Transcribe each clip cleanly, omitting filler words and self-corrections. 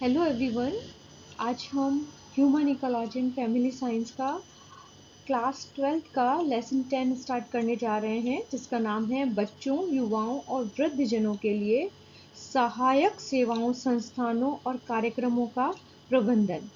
Hello everyone. आज हम human ecology and family science का क्लास 12th का लेसन 10 स्टार्ट करने जा रहे हैं, जिसका नाम है बच्चों, युवाओं और वृद्धजनों के लिए सहायक सेवाओं, संस्थानों और कार्यक्रमों का प्रबंधन।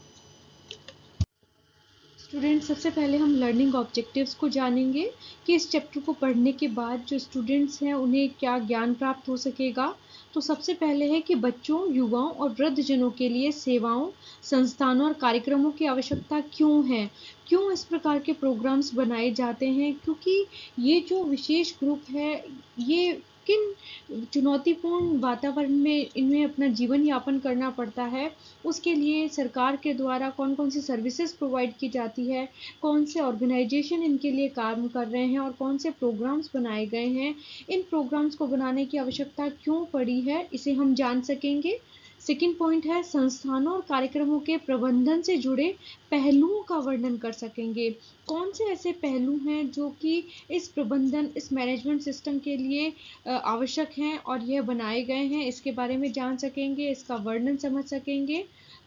स्टूडेंट्स, सबसे पहले हम लर्निंग ऑब्जेक्टिव्स को जानेंगे कि इस चैप्टर को पढ़ने के बाद जो स्टूडेंट्स हैं उन्हें क्या ज्ञान प्राप्त हो सकेगा। तो सबसे पहले है कि बच्चों, युवाओं और वृद्धजनों के लिए सेवाओं, संस्थानों और कार्यक्रमों की आवश्यकता क्यों है, क्यों इस प्रकार के प्रोग्राम्स बनाए जाते हैं, क्योंकि ये जो विशेष ग्रुप है ये किन चुनौतीपूर्ण वातावरण में इन्हें अपना जीवन यापन करना पड़ता है, उसके लिए सरकार के द्वारा कौन कौन सी सर्विसेज प्रोवाइड की जाती है, कौन से ऑर्गेनाइजेशन इनके लिए काम कर रहे हैं और कौन से प्रोग्राम्स बनाए गए हैं, इन प्रोग्राम्स को बनाने की आवश्यकता क्यों पड़ी है, इसे हम जान सकेंगे। सेकेंड पॉइंट है संस्थानों और कार्यक्रमों के प्रबंधन से जुड़े पहलुओं का वर्णन कर सकेंगे। कौन से ऐसे पहलू हैं जो कि इस प्रबंधन, इस मैनेजमेंट सिस्टम के लिए आवश्यक हैं और यह बनाए गए हैं, इसके बारे में जान सकेंगे, इसका वर्णन समझ सकेंगे।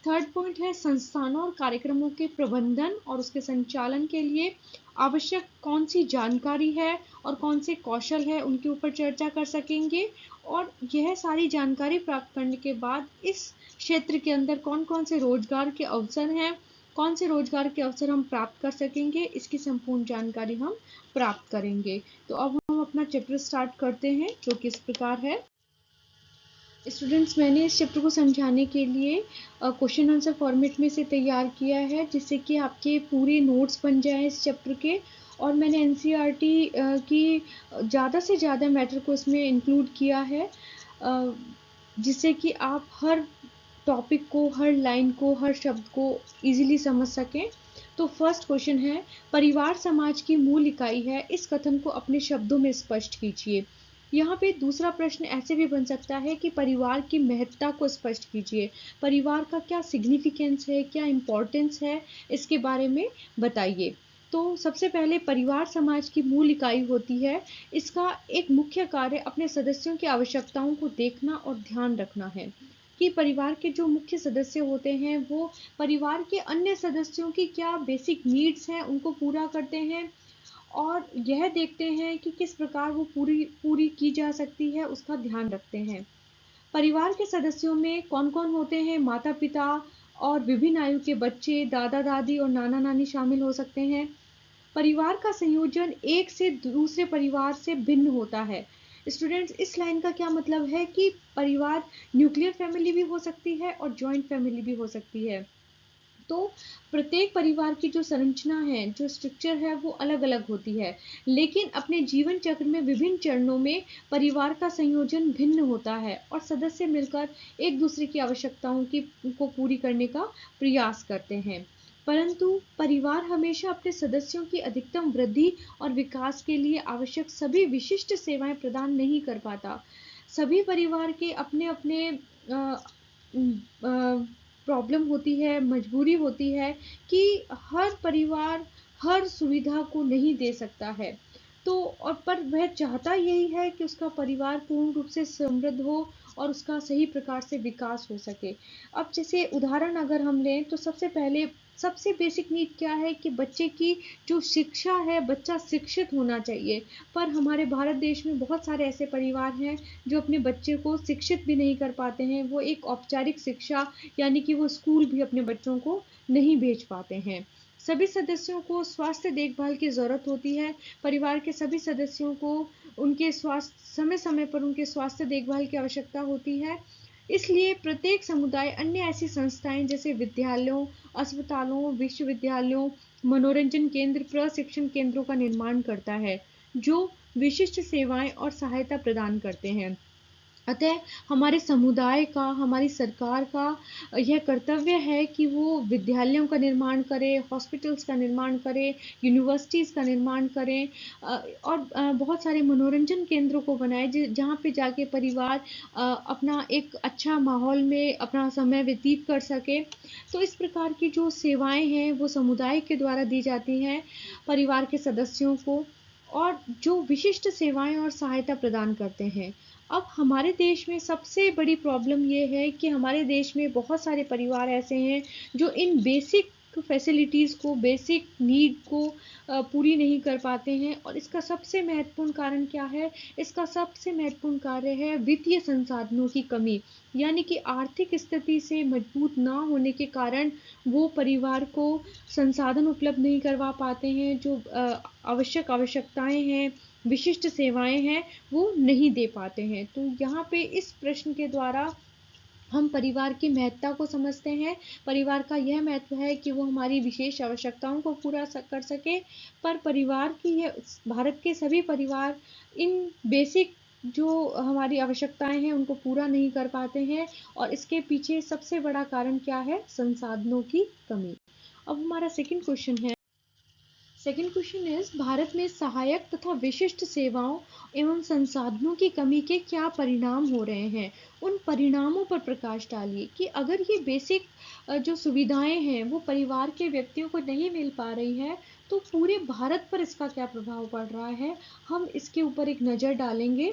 थर्ड पॉइंट है संस्थानों और कार्यक्रमों के प्रबंधन और उसके संचालन के लिए आवश्यक कौन सी जानकारी है और कौन से कौशल है, उनके ऊपर चर्चा कर सकेंगे। और यह सारी जानकारी प्राप्त करने के बाद इस क्षेत्र के अंदर कौन कौन से रोजगार के अवसर हैं, कौन से रोजगार के अवसर हम प्राप्त कर सकेंगे, इसकी संपूर्ण जानकारी हम प्राप्त करेंगे। तो अब हम अपना चैप्टर स्टार्ट करते हैं, जो कि इस प्रकार है। स्टूडेंट्स, मैंने इस चैप्टर को समझाने के लिए क्वेश्चन आंसर फॉर्मेट में से तैयार किया है, जिससे कि आपके पूरे नोट्स बन जाएं इस चैप्टर के। और मैंने एनसीईआरटी की ज़्यादा से ज़्यादा मैटर को इसमें इंक्लूड किया है, जिससे कि आप हर टॉपिक को, हर लाइन को, हर शब्द को इजीली समझ सकें। तो फर्स्ट क्वेश्चन है, परिवार समाज की मूल इकाई है, इस कथन को अपने शब्दों में स्पष्ट कीजिए। यहाँ पे दूसरा प्रश्न ऐसे भी बन सकता है कि परिवार की महत्ता को स्पष्ट कीजिए। परिवार का क्या सिग्निफिकेंस है, क्या इम्पोर्टेंस है, इसके बारे में बताइए। तो सबसे पहले परिवार समाज की मूल इकाई होती है। इसका एक मुख्य कार्य अपने सदस्यों की आवश्यकताओं को देखना और ध्यान रखना है कि परिवार के जो मुख्य सदस्य होते हैं वो परिवार के अन्य सदस्यों की क्या बेसिक नीड्स हैं उनको पूरा करते हैं, और यह देखते हैं कि किस प्रकार वो पूरी पूरी की जा सकती है, उसका ध्यान रखते हैं। परिवार के सदस्यों में कौन कौन होते हैं? माता पिता और विभिन्न आयु के बच्चे, दादा दादी और नाना नानी शामिल हो सकते हैं। परिवार का संयोजन एक से दूसरे परिवार से भिन्न होता है। स्टूडेंट्स, इस लाइन का क्या मतलब है कि परिवार न्यूक्लियर फैमिली भी हो सकती है और जॉइंट फैमिली भी हो सकती है। तो प्रत्येक परिवार की जो संरचना है, जो स्ट्रक्चर है, वो अलग अलग होती है, लेकिन अपने जीवन चक्र में विभिन्न चरणों में परिवार का संयोजन भिन्न होता है और सदस्य मिलकर एक दूसरे की आवश्यकताओं को पूरी करने का प्रयास करते हैं। परंतु परिवार हमेशा अपने सदस्यों की अधिकतम वृद्धि और विकास के लिए आवश्यक सभी विशिष्ट सेवाएं प्रदान नहीं कर पाता। सभी परिवार के अपने अपने प्रॉब्लम होती है, मजबूरी होती है कि हर परिवार हर सुविधा को नहीं दे सकता है। तो और पर वह चाहता यही है कि उसका परिवार पूर्ण रूप से समृद्ध हो और उसका सही प्रकार से विकास हो सके। अब जैसे उदाहरण अगर हम लें तो सबसे पहले सबसे बेसिक नीड क्या है कि बच्चे की जो शिक्षा है, बच्चा शिक्षित होना चाहिए। पर हमारे भारत देश में बहुत सारे ऐसे परिवार हैं जो अपने बच्चे को शिक्षित भी नहीं कर पाते हैं। वो एक औपचारिक शिक्षा, यानी कि वो स्कूल भी अपने बच्चों को नहीं भेज पाते हैं। सभी सदस्यों को स्वास्थ्य देखभाल की ज़रूरत होती है। परिवार के सभी सदस्यों को उनके स्वास्थ्य, समय समय पर उनके स्वास्थ्य देखभाल की आवश्यकता होती है। इसलिए प्रत्येक समुदाय अन्य ऐसी संस्थाएं जैसे विद्यालयों, अस्पतालों, विश्वविद्यालयों, मनोरंजन केंद्र, प्रशिक्षण केंद्रों का निर्माण करता है, जो विशिष्ट सेवाएं और सहायता प्रदान करते हैं। अतः हमारे समुदाय का, हमारी सरकार का यह कर्तव्य है कि वो विद्यालयों का निर्माण करे, हॉस्पिटल्स का निर्माण करे, यूनिवर्सिटीज़ का निर्माण करें, और बहुत सारे मनोरंजन केंद्रों को बनाए जहाँ पे जाके परिवार अपना एक अच्छा माहौल में अपना समय व्यतीत कर सके। तो इस प्रकार की जो सेवाएं हैं वो समुदाय के द्वारा दी जाती हैं परिवार के सदस्यों को, और जो विशिष्ट सेवाएं और सहायता प्रदान करते हैं। अब हमारे देश में सबसे बड़ी प्रॉब्लम ये है कि हमारे देश में बहुत सारे परिवार ऐसे हैं जो इन बेसिक फैसिलिटीज़ को, बेसिक नीड को पूरी नहीं कर पाते हैं, और इसका सबसे महत्वपूर्ण कारण क्या है? इसका सबसे महत्वपूर्ण कार्य है वित्तीय संसाधनों की कमी। यानी कि आर्थिक स्थिति से मजबूत ना होने के कारण वो परिवार को संसाधन उपलब्ध नहीं करवा पाते हैं, जो आवश्यकताएं हैं, विशिष्ट सेवाएं हैं, वो नहीं दे पाते हैं। तो यहाँ पे इस प्रश्न के द्वारा हम परिवार की महत्ता को समझते हैं। परिवार का यह महत्व है कि वो हमारी विशेष आवश्यकताओं को पूरा कर सके, पर परिवार की यह भारत के सभी परिवार इन बेसिक जो हमारी आवश्यकताएं हैं उनको पूरा नहीं कर पाते हैं, और इसके पीछे सबसे बड़ा कारण क्या है? संसाधनों की कमी। अब हमारा सेकंड क्वेश्चन इज, भारत में सहायक तथा विशिष्ट सेवाओं एवं संसाधनों की कमी के क्या परिणाम हो रहे हैं? उन परिणामों पर प्रकाश डालिए कि अगर ये बेसिक जो सुविधाएं हैं वो परिवार के व्यक्तियों को नहीं मिल पा रही है, तो पूरे भारत पर इसका क्या प्रभाव पड़ रहा है। हम इसके ऊपर एक नज़र डालेंगे,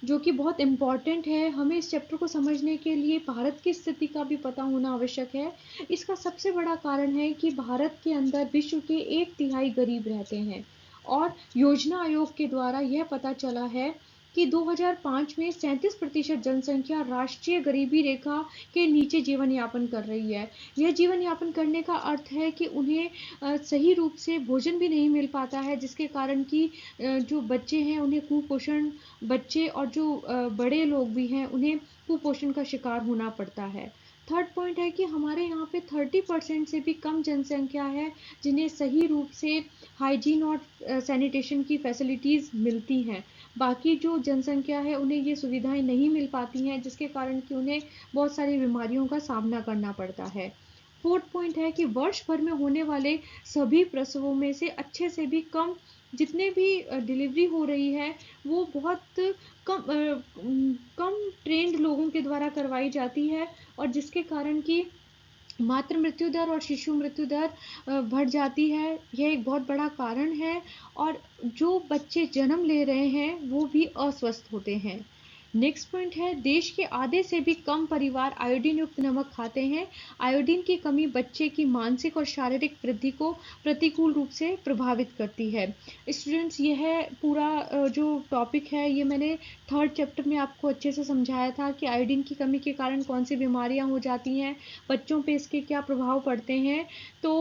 जो कि बहुत इम्पॉर्टेंट है। हमें इस चैप्टर को समझने के लिए भारत की स्थिति का भी पता होना आवश्यक है। इसका सबसे बड़ा कारण है कि भारत के अंदर विश्व के 1/3 गरीब रहते हैं, और योजना आयोग के द्वारा यह पता चला है कि 2005 में 37% जनसंख्या राष्ट्रीय गरीबी रेखा के नीचे जीवन यापन कर रही है। यह जीवन यापन करने का अर्थ है कि उन्हें सही रूप से भोजन भी नहीं मिल पाता है, जिसके कारण कि जो बच्चे हैं उन्हें कुपोषण, बच्चे और जो बड़े लोग भी हैं उन्हें कुपोषण का शिकार होना पड़ता है। थर्ड पॉइंट है कि हमारे यहाँ पे 30% से भी कम जनसंख्या है जिन्हें सही रूप से हाइजीन और सैनिटेशन की फैसिलिटीज़ मिलती हैं। बाकी जो जनसंख्या है उन्हें ये सुविधाएं नहीं मिल पाती हैं, जिसके कारण कि उन्हें बहुत सारी बीमारियों का सामना करना पड़ता है। फोर्थ पॉइंट है कि वर्ष भर में होने वाले सभी प्रसवों में से अच्छे से भी कम, जितने भी डिलीवरी हो रही है वो बहुत कम ट्रेंड लोगों के द्वारा करवाई जाती है, और जिसके कारण कि मातृ मृत्यु दर और शिशु मृत्यु दर बढ़ जाती है। यह एक बहुत बड़ा कारण है, और जो बच्चे जन्म ले रहे हैं वो भी अस्वस्थ होते हैं। नेक्स्ट पॉइंट है, देश के आधे से भी कम परिवार आयोडीन युक्त नमक खाते हैं। आयोडीन की कमी बच्चे की मानसिक और शारीरिक वृद्धि को प्रतिकूल रूप से प्रभावित करती है। स्टूडेंट्स, यह पूरा जो टॉपिक है ये मैंने थर्ड चैप्टर में आपको अच्छे से समझाया था कि आयोडीन की कमी के कारण कौन सी बीमारियां हो जाती हैं, बच्चों पे इसके क्या प्रभाव पड़ते हैं। तो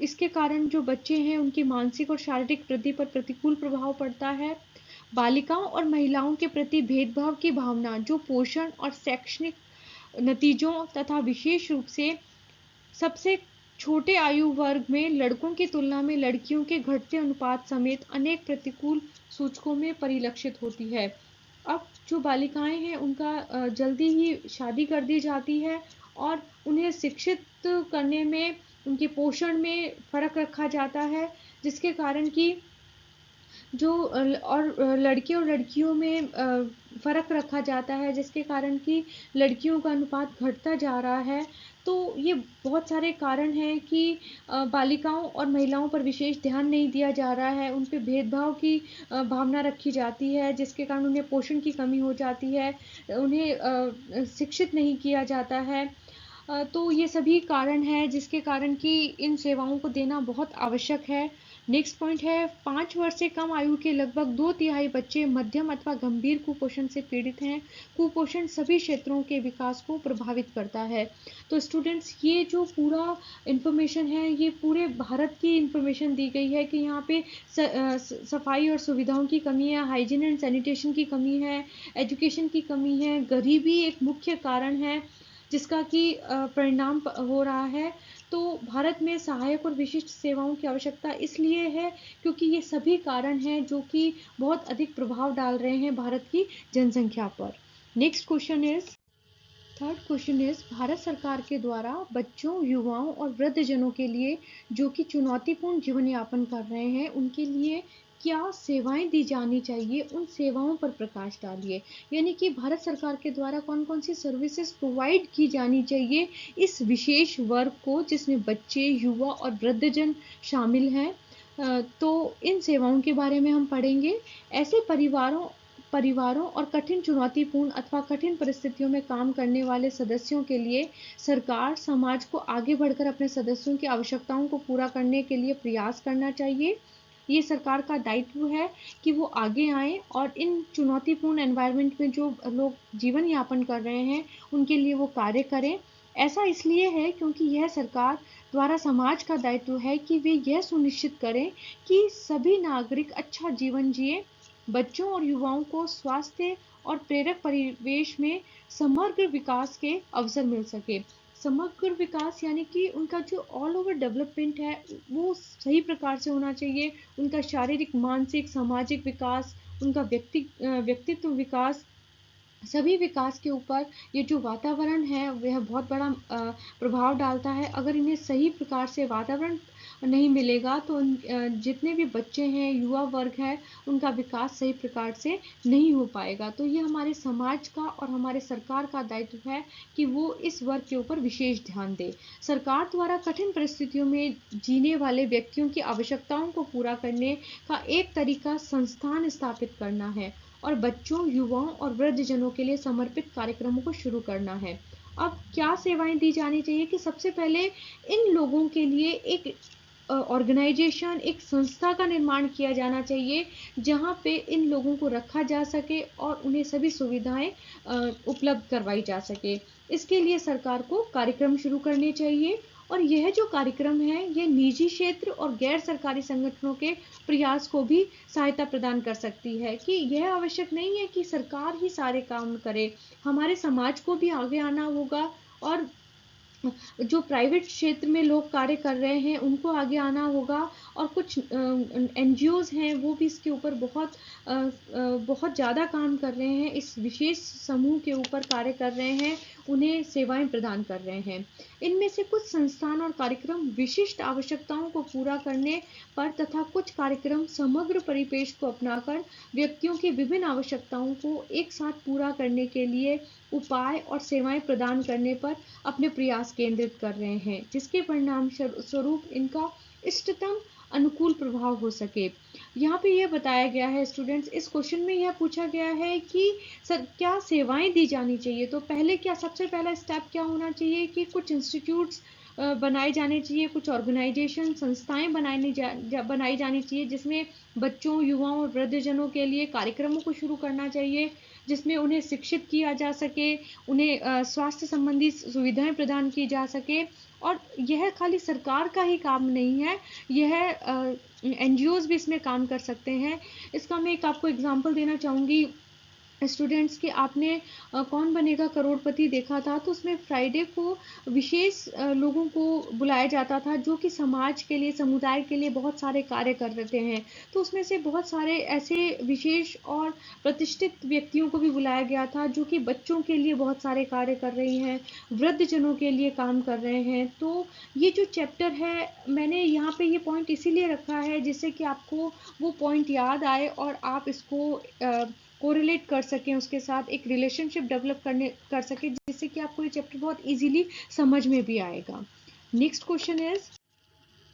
इसके कारण जो बच्चे हैं उनकी मानसिक और शारीरिक वृद्धि पर प्रतिकूल प्रभाव पड़ता है। बालिकाओं और महिलाओं के प्रति भेदभाव की भावना, जो पोषण और शैक्षणिक नतीजों तथा विशेष रूप से सबसे छोटे आयु वर्ग में लड़कों की तुलना में लड़कियों के घटते अनुपात समेत अनेक प्रतिकूल सूचकों में परिलक्षित होती है। अब जो बालिकाएं हैं उनका जल्दी ही शादी कर दी जाती है, और उन्हें शिक्षित करने में, उनके पोषण में फ़र्क रखा जाता है, जिसके कारण कि जो लड़के और लड़कियों में फ़र्क रखा जाता है, जिसके कारण कि लड़कियों का अनुपात घटता जा रहा है। तो ये बहुत सारे कारण हैं कि बालिकाओं और महिलाओं पर विशेष ध्यान नहीं दिया जा रहा है, उन पे भेदभाव की भावना रखी जाती है, जिसके कारण उन्हें पोषण की कमी हो जाती है, उन्हें शिक्षित नहीं किया जाता है। तो ये सभी कारण हैं जिसके कारण कि इन सेवाओं को देना बहुत आवश्यक है। नेक्स्ट पॉइंट है, 5 वर्ष से कम आयु के लगभग 2/3 बच्चे मध्यम अथवा गंभीर कुपोषण से पीड़ित हैं। कुपोषण सभी क्षेत्रों के विकास को प्रभावित करता है। तो स्टूडेंट्स, ये जो पूरा इन्फॉर्मेशन है ये पूरे भारत की इन्फॉर्मेशन दी गई है कि यहाँ पे सफाई और सुविधाओं की कमी है, हाइजीन एंड सैनिटेशन की कमी है, एजुकेशन की कमी है, गरीबी एक मुख्य कारण है जिसका कि परिणाम हो रहा है। तो भारत में सहायक और विशिष्ट सेवाओं की आवश्यकता इसलिए है क्योंकि ये सभी कारण हैं जो कि बहुत अधिक प्रभाव डाल रहे हैं भारत की जनसंख्या पर। Next question is, third question is, Bharat सरकार के द्वारा बच्चों, युवाओं और वृद्धजनों के लिए जो कि चुनौतीपूर्ण जीवन यापन कर रहे हैं उनके लिए क्या सेवाएं दी जानी चाहिए, उन सेवाओं पर प्रकाश डालिए। यानी कि भारत सरकार के द्वारा कौन कौन सी सर्विसेज प्रोवाइड की जानी चाहिए इस विशेष वर्ग को जिसमें बच्चे, युवा और वृद्धजन शामिल हैं। तो इन सेवाओं के बारे में हम पढ़ेंगे। ऐसे परिवारों परिवारों और कठिन चुनौतीपूर्ण अथवा कठिन परिस्थितियों में काम करने वाले सदस्यों के लिए सरकार समाज को आगे बढ़कर अपने सदस्यों की आवश्यकताओं को पूरा करने के लिए प्रयास करना चाहिए। ये सरकार का दायित्व है कि वो आगे आए और इन चुनौतीपूर्ण एनवायरनमेंट में जो लोग जीवन यापन कर रहे हैं उनके लिए वो कार्य करें। ऐसा इसलिए है क्योंकि यह सरकार द्वारा समाज का दायित्व है कि वे यह सुनिश्चित करें कि सभी नागरिक अच्छा जीवन जिए, बच्चों और युवाओं को स्वास्थ्य और प्रेरक परिवेश में समग्र विकास के अवसर मिल सके। समग्र विकास यानी कि उनका जो ऑल ओवर डेवलपमेंट है वो सही प्रकार से होना चाहिए। उनका शारीरिक, मानसिक, सामाजिक विकास, उनका व्यक्तित्व विकास, सभी विकास के ऊपर ये जो वातावरण है वह बहुत बड़ा प्रभाव डालता है। अगर इन्हें सही प्रकार से वातावरण नहीं मिलेगा तो जितने भी बच्चे हैं, युवा वर्ग है, उनका विकास सही प्रकार से नहीं हो पाएगा। तो ये हमारे समाज का और हमारे सरकार का दायित्व है कि वो इस वर्ग के ऊपर विशेष ध्यान दे। सरकार द्वारा कठिन परिस्थितियों में जीने वाले व्यक्तियों की आवश्यकताओं को पूरा करने का एक तरीका संस्थान स्थापित करना है और बच्चों, युवाओं और वृद्धजनों के लिए समर्पित कार्यक्रमों को शुरू करना है। अब क्या सेवाएं दी जानी चाहिए कि सबसे पहले इन लोगों के लिए एक ऑर्गेनाइजेशन, एक संस्था का निर्माण किया जाना चाहिए जहां पे इन लोगों को रखा जा सके और उन्हें सभी सुविधाएं उपलब्ध करवाई जा सके। इसके लिए सरकार को कार्यक्रम शुरू करने चाहिए और यह जो कार्यक्रम है ये निजी क्षेत्र और गैर सरकारी संगठनों के प्रयास को भी सहायता प्रदान कर सकती है कि यह आवश्यक नहीं है कि सरकार ही सारे काम करे, हमारे समाज को भी आगे आना होगा और जो प्राइवेट क्षेत्र में लोग कार्य कर रहे हैं उनको आगे आना होगा और कुछ एनजीओज हैं वो भी इसके ऊपर बहुत ज़्यादा काम कर रहे हैं, इस विशेष समूह के ऊपर कार्य कर रहे हैं, उन्हें सेवाएं प्रदान कर रहे हैं। इनमें से कुछ संस्थान और कार्यक्रम विशिष्ट आवश्यकताओं को पूरा करने पर तथा कुछ कार्यक्रम समग्र परिपेश को अपनाकर व्यक्तियों की विभिन्न आवश्यकताओं को एक साथ पूरा करने के लिए उपाय और सेवाएं प्रदान करने पर अपने प्रयास केंद्रित कर रहे हैं, जिसके परिणाम स्वरूप इनका इष्टतम अनुकूल प्रभाव हो सके। यहाँ पे यह बताया गया है स्टूडेंट्स, इस क्वेश्चन में यह पूछा गया है कि सर क्या सेवाएं दी जानी चाहिए। तो पहले क्या, सबसे पहला स्टेप क्या होना चाहिए कि कुछ इंस्टीट्यूट्स बनाए जाने चाहिए, कुछ ऑर्गेनाइजेशन, संस्थाएं बनाई जानी चाहिए जिसमें बच्चों, युवाओं और वृद्धजनों के लिए कार्यक्रमों को शुरू करना चाहिए जिसमें उन्हें शिक्षित किया जा सके, उन्हें स्वास्थ्य संबंधी सुविधाएं प्रदान की जा सके। और यह खाली सरकार का ही काम नहीं है, यह एनजीओज भी इसमें काम कर सकते हैं। इसका मैं एक आपको एग्जांपल देना चाहूँगी स्टूडेंट्स कि आपने कौन बनेगा करोड़पति देखा था, तो उसमें फ्राइडे को विशेष लोगों को बुलाया जाता था जो कि समाज के लिए, समुदाय के लिए बहुत सारे कार्य कर रहे हैं। तो उसमें से बहुत सारे ऐसे विशेष और प्रतिष्ठित व्यक्तियों को भी बुलाया गया था जो कि बच्चों के लिए बहुत सारे कार्य कर रही हैं, वृद्धजनों के लिए काम कर रहे हैं। तो ये जो चैप्टर है मैंने यहाँ पे ये पॉइंट इसीलिए रखा है जिससे कि आपको वो पॉइंट याद आए और आप इसको कोरिलेट कर सकें, उसके साथ एक रिलेशनशिप डेवलप कर सकें जिससे कि आपको ये चैप्टर बहुत इजीली समझ में भी आएगा। Next question is,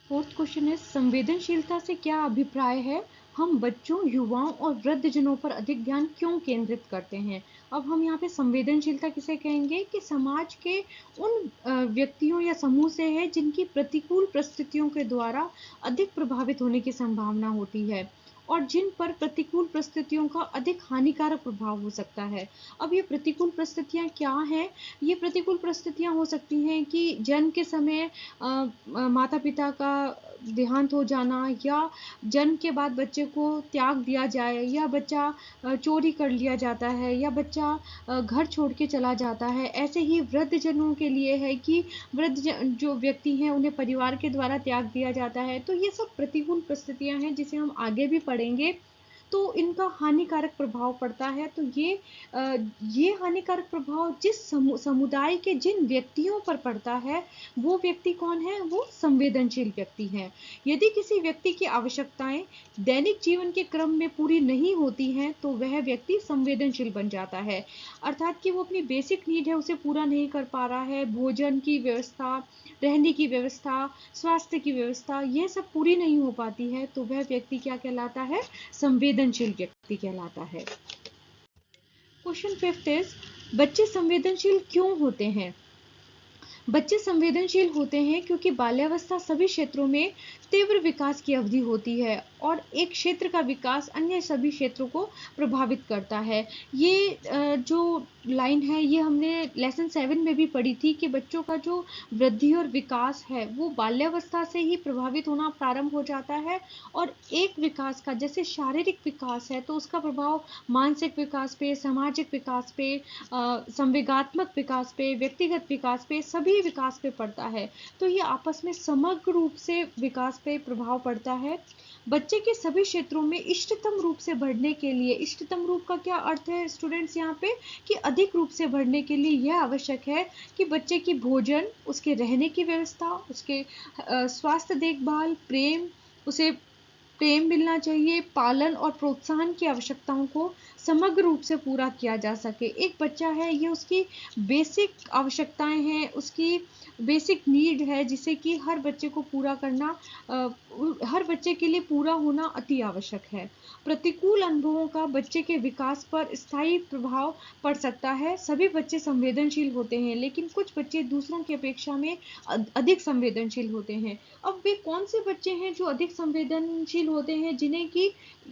fourth question is, संवेदनशीलता से क्या अभिप्राय है, हम बच्चों, युवाओं और वृद्धजनों पर अधिक ध्यान क्यों केंद्रित करते हैं। अब हम यहाँ पे संवेदनशीलता किसे कहेंगे कि समाज के उन व्यक्तियों या समूह से है जिनकी प्रतिकूल परिस्थितियों के द्वारा अधिक प्रभावित होने की संभावना होती है और जिन पर प्रतिकूल परिस्थितियों का अधिक हानिकारक प्रभाव हो सकता है। अब ये प्रतिकूल परिस्थितियां क्या हैं? ये प्रतिकूल परिस्थितियां हो सकती हैं कि जन्म के समय माता पिता का देहांत हो जाना, या जन्म के बाद बच्चे को त्याग दिया जाए, या बच्चा चोरी कर लिया जाता है, या बच्चा घर छोड़ के चला जाता है। ऐसे ही वृद्धजनों के लिए है कि वृद्ध जो व्यक्ति हैं उन्हें परिवार के द्वारा त्याग दिया जाता है। तो ये सब प्रतिकूल परिस्थितियां हैं जिसे हम आगे भी पढ़ेंगे। तो इनका हानिकारक प्रभाव पड़ता है। तो ये हानिकारक प्रभाव जिस समुदाय के जिन व्यक्तियों पर पड़ता है वो व्यक्ति कौन है, वो संवेदनशील व्यक्ति है। यदि किसी व्यक्ति की आवश्यकताएं दैनिक जीवन के क्रम में पूरी नहीं होती हैं तो वह व्यक्ति संवेदनशील बन जाता है, अर्थात कि वो अपनी बेसिक नीड है उसे पूरा नहीं कर पा रहा है, भोजन की व्यवस्था, रहने की व्यवस्था, स्वास्थ्य की व्यवस्था, यह सब पूरी नहीं हो पाती है तो वह व्यक्ति क्या कहलाता है, संवेदनशील व्यक्ति कहलाता है। क्वेश्चन 5 इज, बच्चे संवेदनशील क्यों होते हैं? बच्चे संवेदनशील होते हैं क्योंकि बाल्यावस्था सभी क्षेत्रों में तीव्र विकास की अवधि होती है और एक क्षेत्र का विकास अन्य सभी क्षेत्रों को प्रभावित करता है। ये जो लाइन है ये हमने लेसन 7 में भी पढ़ी थी कि बच्चों का जो वृद्धि और विकास है वो बाल्यावस्था से ही प्रभावित होना प्रारंभ हो जाता है और एक विकास का जैसे शारीरिक विकास है तो उसका प्रभाव मानसिक विकास पे, सामाजिक विकास पे, संवेगात्मक विकास पे, व्यक्तिगत विकास पे, सभी विकास पे पड़ता है। तो ये आपस में समग्र रूप से विकास पे प्रभाव पड़ता है। बच्चे के सभी क्षेत्रों में इष्टतम रूप से बढ़ने के लिए, इष्टतम रूप का क्या अर्थ है स्टूडेंट्स यहाँ पे, कि अधिक रूप से बढ़ने के लिए यह आवश्यक है कि बच्चे की भोजन, उसके रहने की व्यवस्था, उसके स्वास्थ्य देखभाल, उसे प्रेम मिलना चाहिए, पालन और प्रोत्साहन की आवश्यकताओं को समग्र रूप से पूरा किया जा सके। एक बच्चा है, ये उसकी बेसिक आवश्यकताएं हैं, उसकी बेसिक नीड है जिसे कि हर बच्चे को पूरा करना, हर बच्चे के लिए पूरा होना अति आवश्यक है। प्रतिकूल अनुभवों का बच्चे के विकास पर स्थायी प्रभाव पड़ सकता है। सभी बच्चे संवेदनशील होते हैं लेकिन कुछ बच्चे दूसरों की अपेक्षा में अधिक संवेदनशील होते हैं। अब वे कौन से बच्चे हैं जो अधिक संवेदनशील होते हैं, जिन्हें कि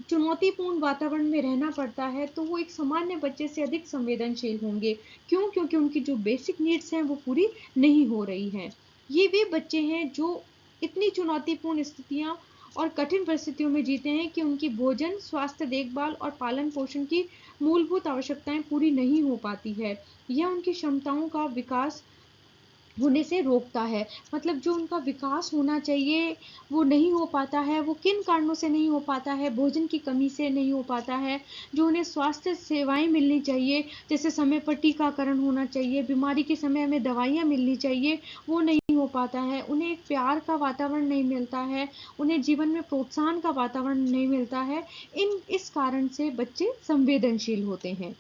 चुनौतीपूर्ण वातावरण में रहना पड़ता है, तो वो एक सामान्य बच्चे से अधिक संवेदनशील होंगे। क्यों? क्योंकि उनकी जो बेसिक नीड्स हैं वो पूरी नहीं हो रही हैं। ये वे बच्चे हैं जो इतनी चुनौतीपूर्ण स्थितियां और कठिन परिस्थितियों में जीते हैं कि उनकी भोजन, स्वास्थ्य देखभाल और पालन पोषण की मूलभूत आवश्यकताएं पूरी नहीं हो पाती है। यह उनकी क्षमताओं का विकास होने से रोकता है। मतलब जो उनका विकास होना चाहिए वो नहीं हो पाता है। वो किन कारणों से नहीं हो पाता है? भोजन की कमी से नहीं हो पाता है। जो उन्हें स्वास्थ्य सेवाएं मिलनी चाहिए, जैसे समय पर टीकाकरण होना चाहिए, बीमारी के समय हमें दवाइयाँ मिलनी चाहिए, वो नहीं हो पाता है। उन्हें एक प्यार का वातावरण नहीं मिलता है, उन्हें जीवन में प्रोत्साहन का वातावरण नहीं मिलता है। इस कारण से बच्चे संवेदनशील होते हैं।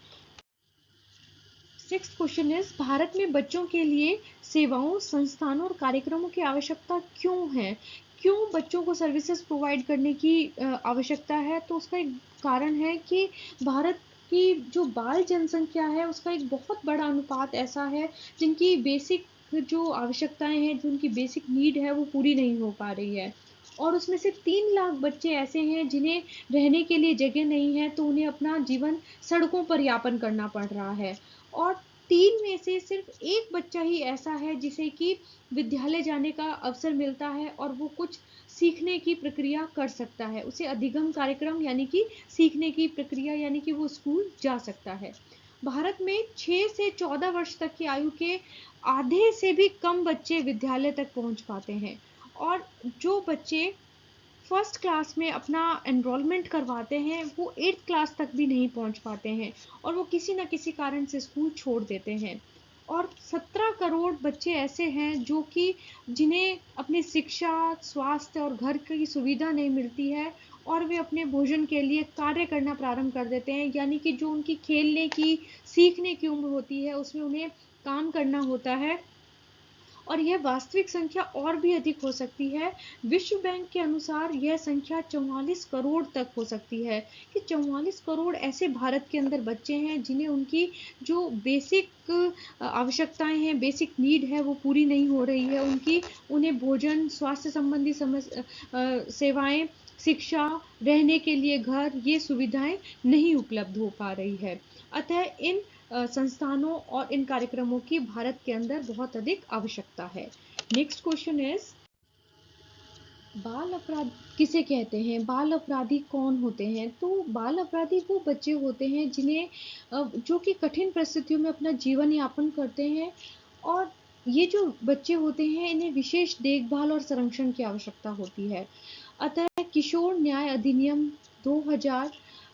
6th क्वेश्चन इज, भारत में बच्चों के लिए सेवाओं, संस्थानों और कार्यक्रमों की आवश्यकता क्यों है? क्यों बच्चों को सर्विसेज प्रोवाइड करने की आवश्यकता है? तो उसका एक कारण है कि भारत की जो बाल जनसंख्या है उसका एक बहुत बड़ा अनुपात ऐसा है जिनकी बेसिक जो आवश्यकताएं हैं, जो उनकी बेसिक नीड है वो पूरी नहीं हो पा रही है। और उसमें से 3 लाख बच्चे ऐसे हैं जिन्हें रहने के लिए जगह नहीं है, तो उन्हें अपना जीवन सड़कों पर यापन करना पड़ रहा है। और 3 में से सिर्फ एक बच्चा ही ऐसा है जिसे कि विद्यालय जाने का अवसर मिलता है और वो कुछ सीखने की प्रक्रिया कर सकता है। उसे अधिगम कार्यक्रम यानी कि सीखने की प्रक्रिया यानी कि वो स्कूल जा सकता है। भारत में 6 से 14 वर्ष तक की आयु के आधे से भी कम बच्चे विद्यालय तक पहुंच पाते हैं और जो बच्चे फर्स्ट क्लास में अपना एनरोलमेंट करवाते हैं वो 8th क्लास तक भी नहीं पहुंच पाते हैं और वो किसी न किसी कारण से स्कूल छोड़ देते हैं। और 17 करोड़ बच्चे ऐसे हैं जो कि जिन्हें अपनी शिक्षा, स्वास्थ्य और घर की सुविधा नहीं मिलती है और वे अपने भोजन के लिए कार्य करना प्रारंभ कर देते हैं, यानी कि जो उनकी खेलने की, सीखने की उम्र होती है उसमें उन्हें काम करना होता है और यह वास्तविक संख्या और भी अधिक हो सकती है। विश्व बैंक के अनुसार यह संख्या 44 करोड़ तक हो सकती है कि 44 करोड़ ऐसे भारत के अंदर बच्चे हैं जिन्हें उनकी जो बेसिक आवश्यकताएं हैं, बेसिक नीड है वो पूरी नहीं हो रही है। उन्हें भोजन, स्वास्थ्य संबंधी सेवाएं, शिक्षा, रहने के लिए घर, ये सुविधाएं नहीं उपलब्ध हो पा रही है। अतः इन संस्थानों और इन कार्यक्रमों की भारत के अंदर बहुत अधिक आवश्यकता है। नेक्स्ट क्वेश्चन इज, बाल अपराध किसे कहते हैं? बाल अपराधी कौन होते हैं? तो बाल अपराधी वो बच्चे होते हैं जिन्हें जो कि कठिन परिस्थितियों में अपना जीवन यापन करते हैं और ये जो बच्चे होते हैं इन्हें विशेष देखभाल और संरक्षण की आवश्यकता होती है। अतः किशोर न्याय अधिनियम 2000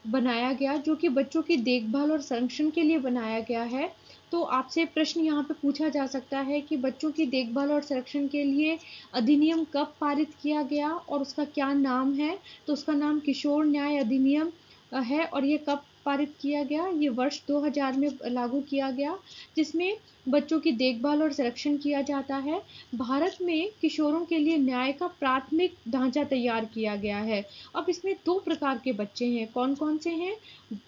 बनाया गया जो कि बच्चों की देखभाल और संरक्षण के लिए बनाया गया है। तो आपसे प्रश्न यहाँ पे पूछा जा सकता है कि बच्चों की देखभाल और संरक्षण के लिए अधिनियम कब पारित किया गया और उसका क्या नाम है? तो उसका नाम किशोर न्याय अधिनियम है और ये कब पारित किया गया, ये वर्ष 2000 में लागू किया गया, जिसमें बच्चों की देखभाल और संरक्षण किया जाता है। भारत में किशोरों के लिए न्याय का प्राथमिक ढांचा तैयार किया गया है। अब इसमें 2 प्रकार के बच्चे हैं, कौन-कौन से हैं?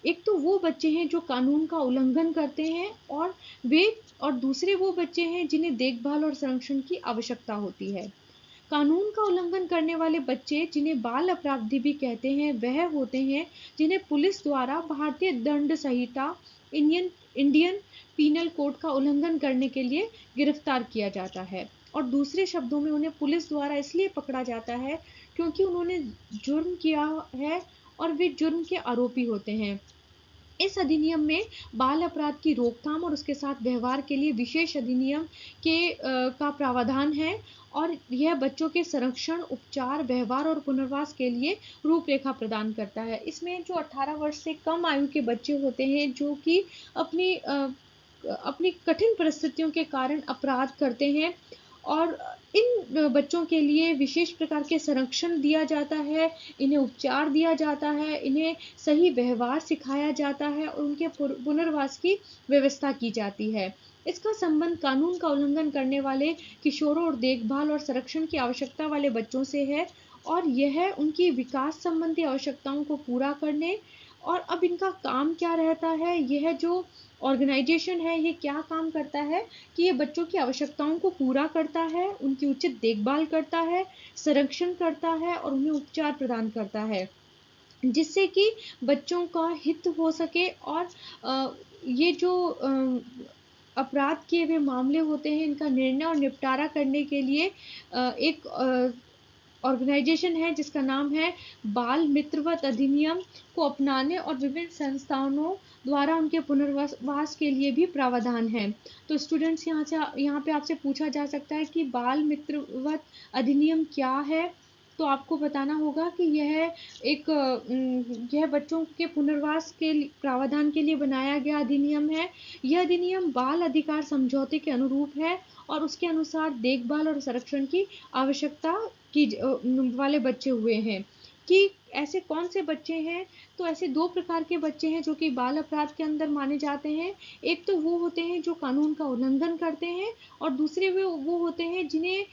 एक तो वो बच्चे हैं जो कानून का उल्लंघन करते हैं और दूसरे वो बच्चे हैं जिन्हें देखभाल और संरक्षण की आवश्यकता होती है। कानून का उल्लंघन करने वाले बच्चे, जिन्हें बाल अपराधी भी कहते हैं, वह होते हैं जिन्हें पुलिस द्वारा भारतीय दंड संहिता, इंडियन पीनल कोड का उल्लंघन करने के लिए गिरफ्तार किया जाता है। और दूसरे शब्दों में उन्हें पुलिस द्वारा इसलिए पकड़ा जाता है क्योंकि उन्होंने जुर्म किया है और वे जुर्म के आरोपी होते हैं। इस अधिनियम में बाल अपराध की रोकथाम और उसके साथ व्यवहार के लिए विशेष अधिनियम का प्रावधान है और यह बच्चों के संरक्षण, उपचार, व्यवहार और पुनर्वास के लिए रूपरेखा प्रदान करता है। इसमें जो 18 वर्ष से कम आयु के बच्चे होते हैं जो कि अपनी कठिन परिस्थितियों के कारण अपराध करते हैं और इन बच्चों के लिए विशेष प्रकार के संरक्षण दिया जाता है, इन्हें उपचार दिया जाता है, इन्हें सही व्यवहार सिखाया जाता है और उनके पुनर्वास की व्यवस्था की जाती है। इसका संबंध कानून का उल्लंघन करने वाले किशोरों और देखभाल और संरक्षण की आवश्यकता वाले बच्चों से है और यह उनकी विकास संबंधी आवश्यकताओं को पूरा करने और अब इनका काम क्या रहता है, यह जो ऑर्गेनाइजेशन है ये क्या काम करता है कि ये बच्चों की आवश्यकताओं को पूरा करता है, उनकी उचित देखभाल करता है, संरक्षण करता है और उन्हें उपचार प्रदान करता है, जिससे कि बच्चों का हित हो सके और ये जो अपराध किए हुए मामले होते हैं इनका निर्णय और निपटारा करने के लिए एक ऑर्गेनाइजेशन है जिसका नाम है बाल मित्रवत अधिनियम को अपनाने और विभिन्न संस्थानों द्वारा उनके पुनर्वास के लिए भी प्रावधान है। तो स्टूडेंट्स यहाँ पे आपसे पूछा जा सकता है कि बाल मित्रवत अधिनियम क्या है? तो आपको बताना होगा कि यह बच्चों के पुनर्वास के प्रावधान के लिए बनाया गया अधिनियम है। यह अधिनियम बाल अधिकार समझौते के अनुरूप है और उसके अनुसार देखभाल और संरक्षण की आवश्यकता वाले बच्चे हुए हैं। कि ऐसे कौन से बच्चे हैं? तो ऐसे 2 प्रकार के बच्चे हैं जो कि बाल अपराध के अंदर माने जाते हैं। एक तो वो होते हैं जो कानून का उल्लंघन करते हैं और दूसरे वो होते हैं जिन्हें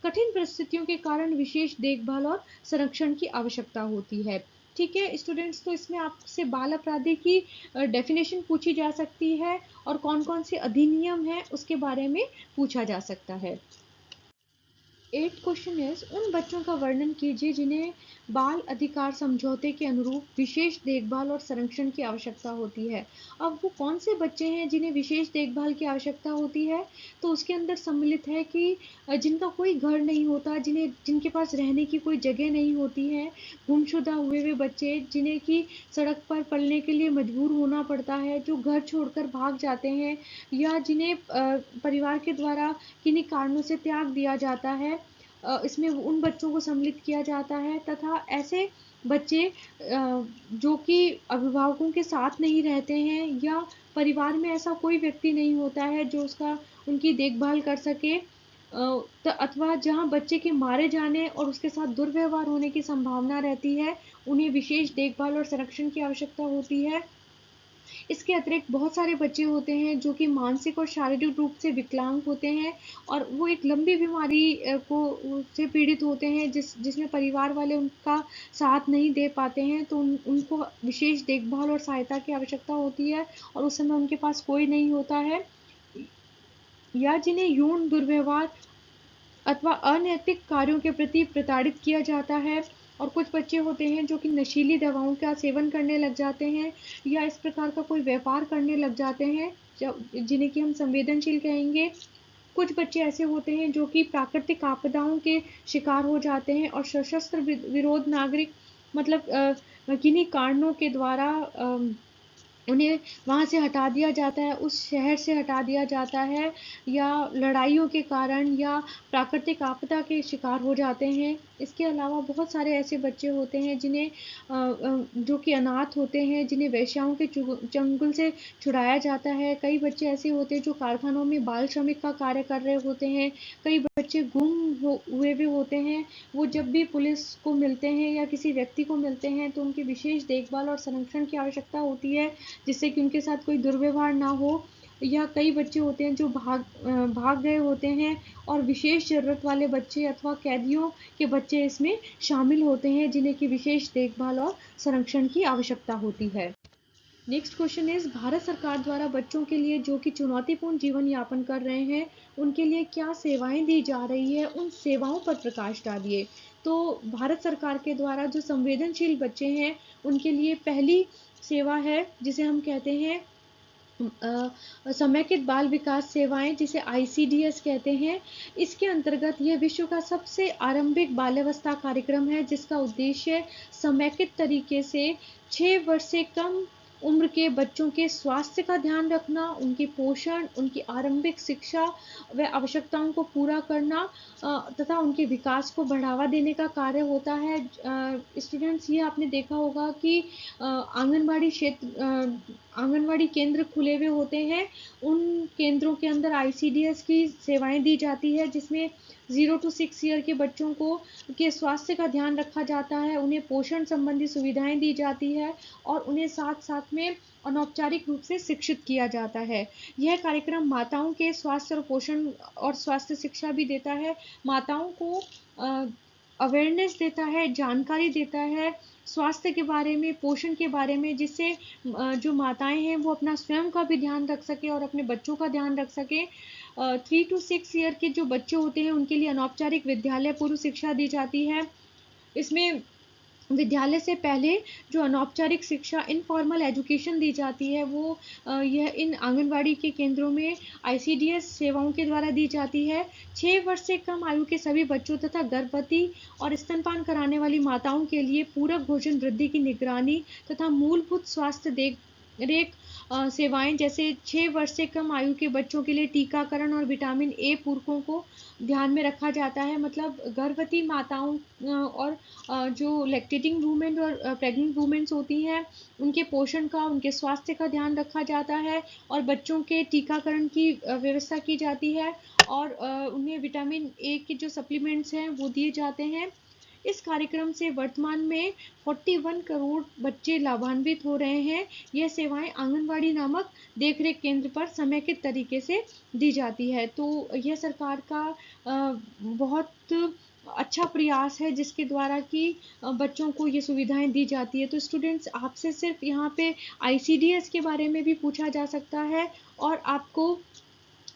कठिन परिस्थितियों के कारण विशेष देखभाल और संरक्षण की आवश्यकता होती है। ठीक है स्टूडेंट्स, तो इसमें आपसे बाल अपराधी की डेफिनेशन पूछी जा सकती है और कौन-कौन से अधिनियम हैं उसके बारे में पूछा जा सकता है। 8th क्वेश्चन इज उन बच्चों का वर्णन कीजिए जिन्हें बाल अधिकार समझौते के अनुरूप विशेष देखभाल और संरक्षण की आवश्यकता होती है। अब वो कौन से बच्चे हैं जिन्हें विशेष देखभाल की आवश्यकता होती है? तो उसके अंदर सम्मिलित है कि जिनका कोई घर नहीं होता, जिनके पास रहने की कोई जगह नहीं होती है, गुमशुदा हुए बच्चे जिन्हें कि सड़क पर पलने के लिए मजबूर होना पड़ता है, जो घर छोड़कर भाग जाते हैं या जिन्हें परिवार के द्वारा किन्हीं कारणों से त्याग दिया जाता है, इसमें उन बच्चों को सम्मिलित किया जाता है तथा ऐसे बच्चे जो कि अभिभावकों के साथ नहीं रहते हैं या परिवार में ऐसा कोई व्यक्ति नहीं होता है जो उनकी देखभाल कर सके, अथवा जहां बच्चे के मारे जाने और उसके साथ दुर्व्यवहार होने की संभावना रहती है, उन्हें विशेष देखभाल और संरक्षण की आवश्यकता होती है। इसके अतिरिक्त बहुत सारे बच्चे होते हैं जो कि मानसिक और शारीरिक रूप से विकलांग होते हैं और वो एक लंबी बीमारी से पीड़ित होते हैं जिसमें परिवार वाले उनका साथ नहीं दे पाते हैं, तो उनको विशेष देखभाल और सहायता की आवश्यकता होती है और उस समय उनके पास कोई नहीं होता है। या जिन्हें यौन दुर्व्यवहार अथवा अनैतिक कार्यों के प्रति प्रताड़ित किया जाता है और कुछ बच्चे होते हैं जो कि नशीली दवाओं का सेवन करने लग जाते हैं या इस प्रकार का कोई व्यापार करने लग जाते हैं जिन्हें कि हम संवेदनशील कहेंगे। कुछ बच्चे ऐसे होते हैं जो कि प्राकृतिक आपदाओं के शिकार हो जाते हैं और सशस्त्र विरोध नागरिक मतलब किन्हीं कारणों के द्वारा उन्हें वहाँ से हटा दिया जाता है, उस शहर से हटा दिया जाता है या लड़ाइयों के कारण या प्राकृतिक आपदा के शिकार हो जाते हैं इसके अलावा बहुत सारे ऐसे बच्चे होते हैं जिन्हें जो कि अनाथ होते हैं, जिन्हें वेश्याओं के चंगुल से छुड़ाया जाता है। कई बच्चे ऐसे होते हैं जो कारखानों में बाल श्रमिक का कार्य कर रहे होते हैं। कई बच्चे गुम हुए भी होते हैं। वो जब भी पुलिस को मिलते हैं या किसी व्यक्ति को मिलते हैं तो उनकी विशेष देखभाल और संरक्षण की आवश्यकता होती है, जिससे कि उनके साथ कोई दुर्व्यवहार ना हो। या कई बच्चे होते हैं जो भाग गए होते हैं, और विशेष ज़रूरत वाले बच्चे अथवा कैदियों के बच्चे इसमें शामिल होते हैं, जिन्हें की विशेष देखभाल और संरक्षण की आवश्यकता होती है। नेक्स्ट क्वेश्चन इज, भारत सरकार द्वारा बच्चों के लिए जो कि चुनौतीपूर्ण जीवन यापन कर रहे हैं, उनके लिए क्या सेवाएं दी जा रही है, उन सेवाओं पर प्रकाश डालिए। तो भारत सरकार के द्वारा जो संवेदनशील बच्चे हैं उनके लिए पहली सेवा है जिसे हम कहते हैं समेकित बाल विकास सेवाएं, जिसे ICDS कहते हैं। इसके अंतर्गत यह विश्व का सबसे आरंभिक बाल्यावस्था कार्यक्रम है, जिसका उद्देश्य समेकित तरीके से 6 वर्ष से कम उम्र के बच्चों के स्वास्थ्य का ध्यान रखना, उनके पोषण, उनकी आरंभिक शिक्षा व आवश्यकताओं को पूरा करना तथा उनके विकास को बढ़ावा देने का कार्य होता है। स्टूडेंट्स, ये आपने देखा होगा कि आंगनवाड़ी केंद्र खुले हुए होते हैं। उन केंद्रों के अंदर ICDS की सेवाएं दी जाती है, जिसमें 0 to 6 ईयर के बच्चों को के स्वास्थ्य का ध्यान रखा जाता है, उन्हें पोषण संबंधी सुविधाएं दी जाती है और उन्हें साथ साथ में अनौपचारिक रूप से शिक्षित किया जाता है। यह कार्यक्रम माताओं के स्वास्थ्य और पोषण और स्वास्थ्य शिक्षा भी देता है, माताओं को अवेयरनेस देता है, जानकारी देता है स्वास्थ्य के बारे में, पोषण के बारे में, जिससे जो माताएं हैं वो अपना स्वयं का भी ध्यान रख सके और अपने बच्चों का ध्यान रख सके। 3 to 6 ईयर के जो बच्चे होते हैं उनके लिए अनौपचारिक विद्यालय पूर्व शिक्षा दी जाती है। इसमें विद्यालय से पहले जो अनौपचारिक शिक्षा, इनफॉर्मल एजुकेशन दी जाती है, वो यह इन आंगनवाड़ी के केंद्रों में ICDS सेवाओं के द्वारा दी जाती है। 6 वर्ष से कम आयु के सभी बच्चों तथा गर्भवती और स्तनपान कराने वाली माताओं के लिए पूरक भोजन वृद्धि की निगरानी तथा मूलभूत स्वास्थ्य देख सेवाएं, जैसे 6 वर्ष से कम आयु के बच्चों के लिए टीकाकरण और विटामिन A पूरकों को ध्यान में रखा जाता है। मतलब गर्भवती माताओं और जो लैक्टेटिंग वूमेन और प्रेग्नेंट वूमेन्स होती हैं, उनके पोषण का, उनके स्वास्थ्य का ध्यान रखा जाता है और बच्चों के टीकाकरण की व्यवस्था की जाती है और उन्हें विटामिन A के जो सप्लीमेंट्स हैं वो दिए जाते हैं। इस कार्यक्रम से वर्तमान में 41 करोड़ बच्चे लाभान्वित हो रहे हैं। यह सेवाएं आंगनवाड़ी नामक देखरेख केंद्र पर समेकित तरीके से दी जाती है। तो यह सरकार का बहुत अच्छा प्रयास है, जिसके द्वारा कि बच्चों को ये सुविधाएं दी जाती है। तो स्टूडेंट्स, आपसे सिर्फ यहाँ पे ICDS के बारे में भी पूछा जा सकता है और आपको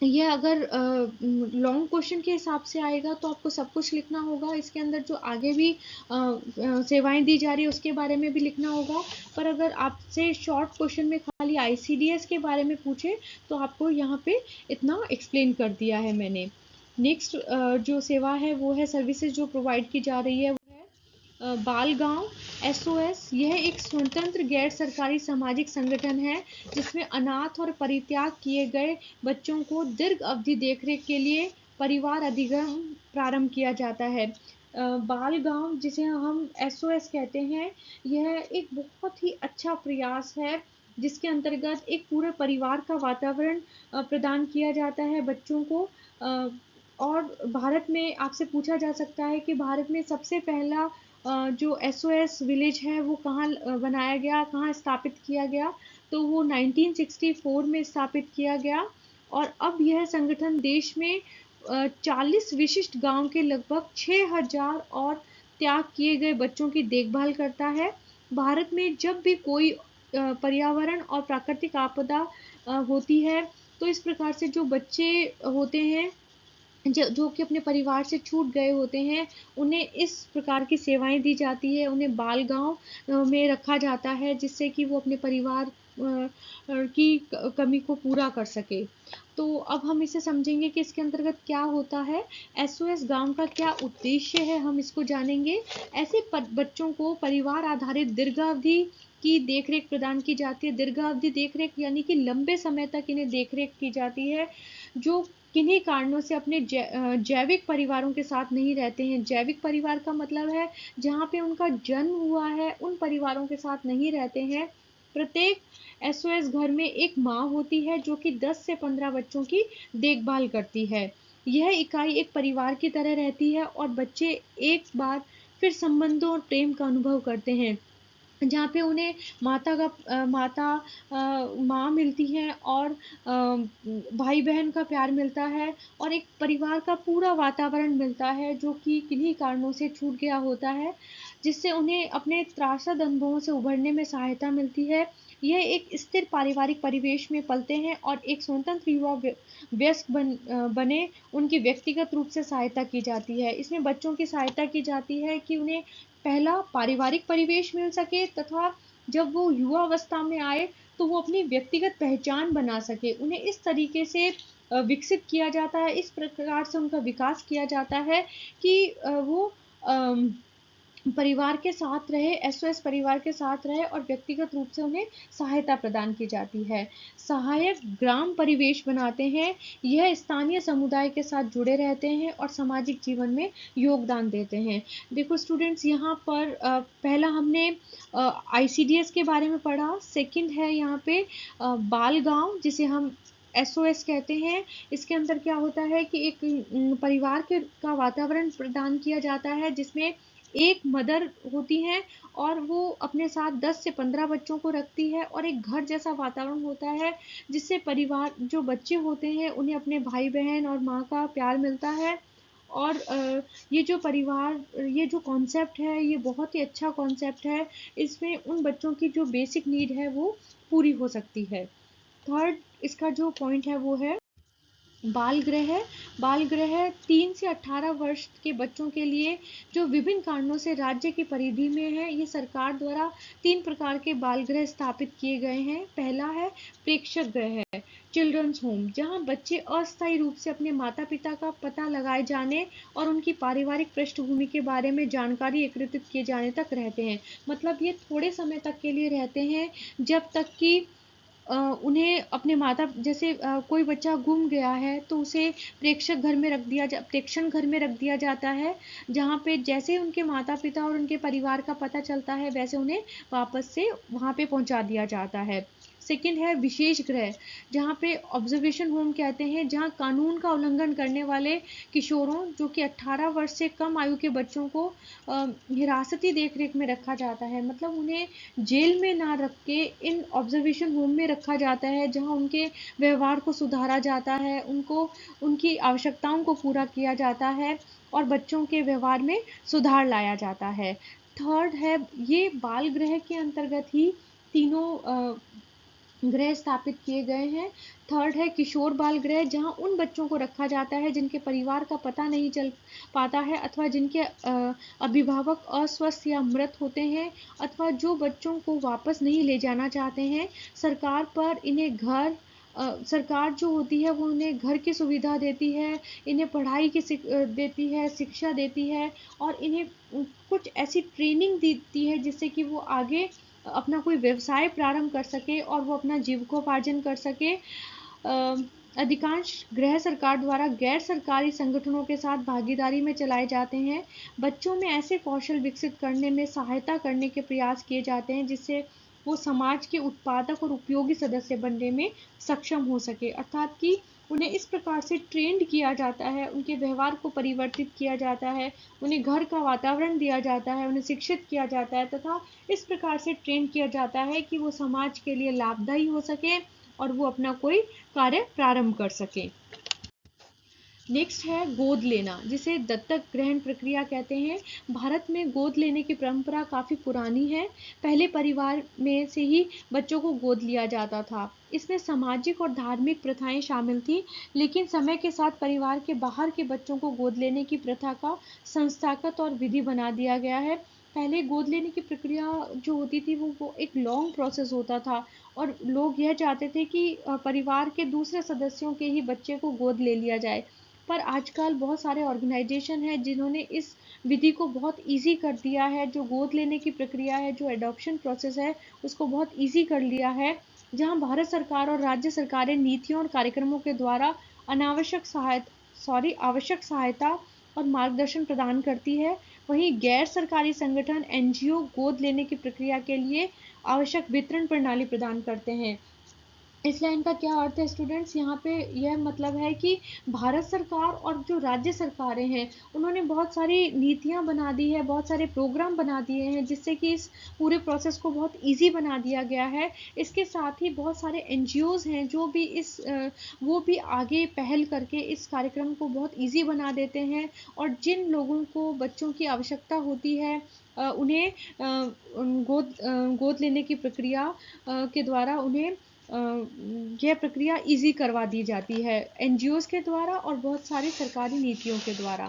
ये अगर लॉन्ग क्वेश्चन के हिसाब से आएगा तो आपको सब कुछ लिखना होगा। इसके अंदर जो आगे भी सेवाएं दी जा रही है उसके बारे में भी लिखना होगा। पर अगर आपसे शॉर्ट क्वेश्चन में खाली ICDS के बारे में पूछे तो आपको यहाँ पे इतना एक्सप्लेन कर दिया है मैंने। नेक्स्ट जो सेवा है वो है, सर्विसेज जो प्रोवाइड की जा रही है वो है बाल गांव SOS। यह एक स्वतंत्र गैर सरकारी सामाजिक संगठन है जिसमें अनाथ और परित्याग किए गए बच्चों को दीर्घ अवधि देखरेख के लिए परिवार अधिगम प्रारंभ किया जाता है। बाल गांव, जिसे हम SOS कहते हैं, यह एक बहुत ही अच्छा प्रयास है जिसके अंतर्गत एक पूरे परिवार का वातावरण प्रदान किया जाता है बच्चों को। और भारत में आपसे पूछा जा सकता है कि भारत में सबसे पहला जो SOS विलेज है वो कहाँ बनाया गया, कहाँ स्थापित किया गया, तो वो 1964 में स्थापित किया गया। और अब यह संगठन देश में 40 विशिष्ट गांव के लगभग 6000 और त्याग किए गए बच्चों की देखभाल करता है। भारत में जब भी कोई पर्यावरण और प्राकृतिक आपदा होती है तो इस प्रकार से जो बच्चे होते हैं जो कि अपने परिवार से छूट गए होते हैं, उन्हें इस प्रकार की सेवाएं दी जाती है, उन्हें बाल गांव में रखा जाता है जिससे कि वो अपने परिवार की कमी को पूरा कर सके। तो अब हम इसे समझेंगे कि इसके अंतर्गत क्या होता है, SOS गांव का क्या उद्देश्य है, हम इसको जानेंगे। ऐसे बच्चों को परिवार आधारित दीर्घावधि की देखरेख प्रदान की जाती है। दीर्घावधि देखरेख यानी कि लंबे समय तक इन्हें देखरेख की जाती है, जो किन्हीं कारणों से अपने जैविक परिवारों के साथ नहीं रहते हैं। जैविक परिवार का मतलब है जहाँ पे उनका जन्म हुआ है, उन परिवारों के साथ नहीं रहते हैं। प्रत्येक एसओएस घर में एक माँ होती है जो कि 10 से 15 बच्चों की देखभाल करती है। यह इकाई एक परिवार की तरह रहती है और बच्चे एक बार फिर संबंधों और प्रेम का अनुभव करते हैं। जहाँ पे उन्हें माँ मिलती है और भाई-बहन का प्यार मिलता है और एक परिवार का पूरा वातावरण मिलता है जो कि किन्हीं कारणों से छूट गया होता है, जिससे उन्हें अपने त्रासद अनुभवों से उभरने में सहायता मिलती है। यह एक स्थिर पारिवारिक परिवेश में पलते हैं और एक स्वतंत्र युवा वयस्क बने उनकी व्यक्तिगत रूप से सहायता की जाती है। इसमें बच्चों की सहायता की जाती है कि उन्हें पहला पारिवारिक परिवेश मिल सके तथा जब वो युवा अवस्था में आए तो वो अपनी व्यक्तिगत पहचान बना सके। उन्हें इस तरीके से विकसित किया जाता है, इस प्रकार से उनका विकास किया जाता है कि वो अम, परिवार के साथ रहे, एसओएस परिवार के साथ रहे और व्यक्तिगत रूप से उन्हें सहायता प्रदान की जाती है। सहायक ग्राम परिवेश बनाते हैं, यह स्थानीय समुदाय के साथ जुड़े रहते हैं और सामाजिक जीवन में योगदान देते हैं। देखो स्टूडेंट्स यहाँ पर पहला हमने आईसीडीएस के बारे में पढ़ा, सेकंड है यहाँ पे बाल गाँव जिसे हम एसओएस कहते हैं। इसके अंदर क्या होता है कि एक परिवार का वातावरण प्रदान किया जाता है जिसमें एक मदर होती हैं और वो अपने साथ 10 से 15 बच्चों को रखती है और एक घर जैसा वातावरण होता है जिससे परिवार जो बच्चे होते हैं उन्हें अपने भाई बहन और माँ का प्यार मिलता है और ये जो परिवार ये जो कॉन्सेप्ट है ये बहुत ही अच्छा कॉन्सेप्ट है। इसमें उन बच्चों की जो बेसिक नीड है वो पूरी हो सकती है। थर्ड इसका जो पॉइंट है वो है बाल गृह। बाल गृह 3 से 18 वर्ष के बच्चों के लिए जो विभिन्न कारणों से राज्य की परिधि में है, ये सरकार द्वारा 3 प्रकार के बाल गृह स्थापित किए गए हैं। पहला है प्रेक्षक गृह, चिल्ड्रंस होम, जहां बच्चे अस्थायी रूप से अपने माता पिता का पता लगाए जाने और उनकी पारिवारिक पृष्ठभूमि के बारे में जानकारी एकत्रित किए जाने तक रहते हैं। मतलब ये थोड़े समय तक के लिए रहते हैं जब तक कि उन्हें अपने माता जैसे कोई बच्चा गुम गया है तो उसे प्रेक्षण घर में रख दिया जाता है, जहाँ पे जैसे उनके माता पिता और उनके परिवार का पता चलता है वैसे उन्हें वापस से वहाँ पे पहुँचा दिया जाता है। सेकंड है विशेष गृह, जहाँ पे ऑब्जर्वेशन होम कहते हैं, जहाँ कानून का उल्लंघन करने वाले किशोरों जो कि 18 वर्ष से कम आयु के बच्चों को हिरासती देखरेख में रखा जाता है। मतलब उन्हें जेल में ना रख के इन ऑब्जर्वेशन होम में रखा जाता है जहाँ उनके व्यवहार को सुधारा जाता है, उनको उनकी आवश्यकताओं को पूरा किया जाता है और बच्चों के व्यवहार में सुधार लाया जाता है। थर्ड है ये बाल गृह के अंतर्गत ही तीनों गृह स्थापित किए गए हैं। थर्ड है किशोर बाल गृह, जहाँ उन बच्चों को रखा जाता है जिनके परिवार का पता नहीं चल पाता है अथवा जिनके अभिभावक अस्वस्थ या मृत होते हैं अथवा जो बच्चों को वापस नहीं ले जाना चाहते हैं। सरकार पर इन्हें सरकार जो होती है वो उन्हें घर की सुविधा देती है, इन्हें पढ़ाई की देती है, शिक्षा देती है और इन्हें कुछ ऐसी ट्रेनिंग देती है जिससे कि वो आगे अपना कोई व्यवसाय प्रारंभ कर सके और वो अपना जीविकोपार्जन कर सके। अधिकांश गृह सरकार द्वारा गैर सरकारी संगठनों के साथ भागीदारी में चलाए जाते हैं। बच्चों में ऐसे कौशल विकसित करने में सहायता करने के प्रयास किए जाते हैं जिससे वो समाज के उत्पादक और उपयोगी सदस्य बनने में सक्षम हो सके, अर्थात कि उन्हें इस प्रकार से ट्रेंड किया जाता है, उनके व्यवहार को परिवर्तित किया जाता है, उन्हें घर का वातावरण दिया जाता है, उन्हें शिक्षित किया जाता है तथा इस प्रकार से ट्रेन किया जाता है कि वो समाज के लिए लाभदायी हो सके और वो अपना कोई कार्य प्रारंभ कर सके। नेक्स्ट है गोद लेना, जिसे दत्तक ग्रहण प्रक्रिया कहते हैं। भारत में गोद लेने की परंपरा काफ़ी पुरानी है। पहले परिवार में से ही बच्चों को गोद लिया जाता था। इसमें सामाजिक और धार्मिक प्रथाएं शामिल थी, लेकिन समय के साथ परिवार के बाहर के बच्चों को गोद लेने की प्रथा का संस्थागत और विधि बना दिया गया है। पहले गोद लेने की प्रक्रिया जो होती थी वो एक लॉन्ग प्रोसेस होता था और लोग यह चाहते थे कि परिवार के दूसरे सदस्यों के ही बच्चे को गोद ले लिया जाए। पर आजकल बहुत सारे ऑर्गेनाइजेशन हैं जिन्होंने इस विधि को बहुत ईजी कर दिया है। जो गोद लेने की प्रक्रिया है, जो एडॉप्शन प्रोसेस है, उसको बहुत ईजी कर लिया है, जहां भारत सरकार और राज्य सरकारें नीतियों और कार्यक्रमों के द्वारा आवश्यक सहायता और मार्गदर्शन प्रदान करती है। वहीं गैर सरकारी संगठन एनजीओ गोद लेने की प्रक्रिया के लिए आवश्यक वितरण प्रणाली प्रदान करते हैं। इस लाइन का क्या अर्थ है स्टूडेंट्स? यहाँ पे यह मतलब है कि भारत सरकार और जो राज्य सरकारें हैं उन्होंने बहुत सारी नीतियाँ बना दी है, बहुत सारे प्रोग्राम बना दिए हैं जिससे कि इस पूरे प्रोसेस को बहुत इजी बना दिया गया है। इसके साथ ही बहुत सारे एनजीओज़ हैं जो भी वो भी आगे पहल करके इस कार्यक्रम को बहुत इजी बना देते हैं और जिन लोगों को बच्चों की आवश्यकता होती है उन्हें गोद लेने की प्रक्रिया के द्वारा उन्हें यह प्रक्रिया इजी करवा दी जाती है एनजीओज़ के द्वारा और बहुत सारी सरकारी नीतियों के द्वारा।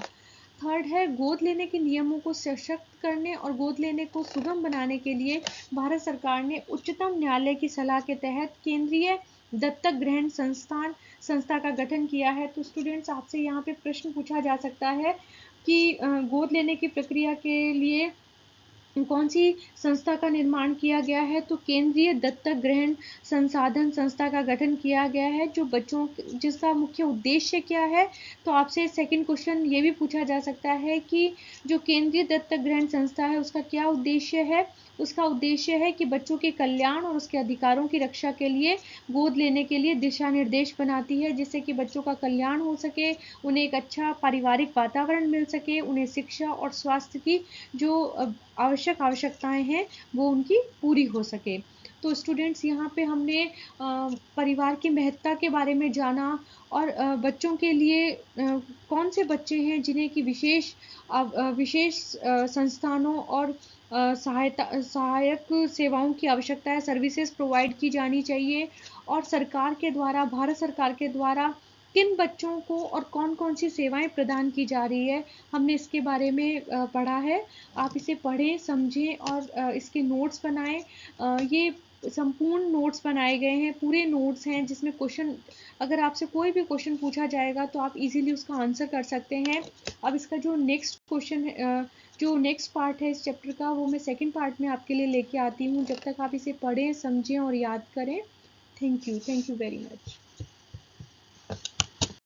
थर्ड है गोद लेने के नियमों को सशक्त करने और गोद लेने को सुगम बनाने के लिए भारत सरकार ने उच्चतम न्यायालय की सलाह के तहत केंद्रीय दत्तक ग्रहण संस्था का गठन किया है। तो स्टूडेंट्स आपसे यहाँ पे प्रश्न पूछा जा सकता है कि गोद लेने की प्रक्रिया के लिए कौन सी संस्था का निर्माण किया गया है? तो केंद्रीय दत्तक ग्रहण संसाधन संस्था का गठन किया गया है जो बच्चों जिसका मुख्य उद्देश्य क्या है? तो आपसे सेकंड क्वेश्चन ये भी पूछा जा सकता है कि जो केंद्रीय दत्तक ग्रहण संस्था है उसका क्या उद्देश्य है? उसका उद्देश्य है कि बच्चों के कल्याण और उसके अधिकारों की रक्षा के लिए गोद लेने के लिए दिशा निर्देश बनाती है जिससे कि बच्चों का कल्याण हो सके, उन्हें एक अच्छा पारिवारिक वातावरण मिल सके, उन्हें शिक्षा और स्वास्थ्य की जो आवश्यकताएं हैं वो उनकी पूरी हो सके। तो स्टूडेंट्स यहाँ पे हमने परिवार की महत्ता के बारे में जाना और बच्चों के लिए कौन से बच्चे हैं जिन्हें की विशेष संस्थानों और सहायक सेवाओं की आवश्यकता है, सर्विसेज प्रोवाइड की जानी चाहिए और भारत सरकार के द्वारा किन बच्चों को और कौन-कौन सी सेवाएं प्रदान की जा रही है, हमने इसके बारे में पढ़ा है। आप इसे पढ़ें, समझें और इसके नोट्स बनाएं। ये संपूर्ण नोट्स बनाए गए हैं, पूरे नोट्स हैं जिसमें क्वेश्चन अगर आपसे कोई भी क्वेश्चन पूछा जाएगा तो आप इजीली उसका आंसर कर सकते हैं। अब इसका जो नेक्स्ट क्वेश्चन है जो नेक्स्ट पार्ट है इस चैप्टर का वो मैं सेकंड पार्ट में आपके लिए लेके आती हूँ। जब तक आप इसे पढ़ें, समझें और याद करें। Thank you very much.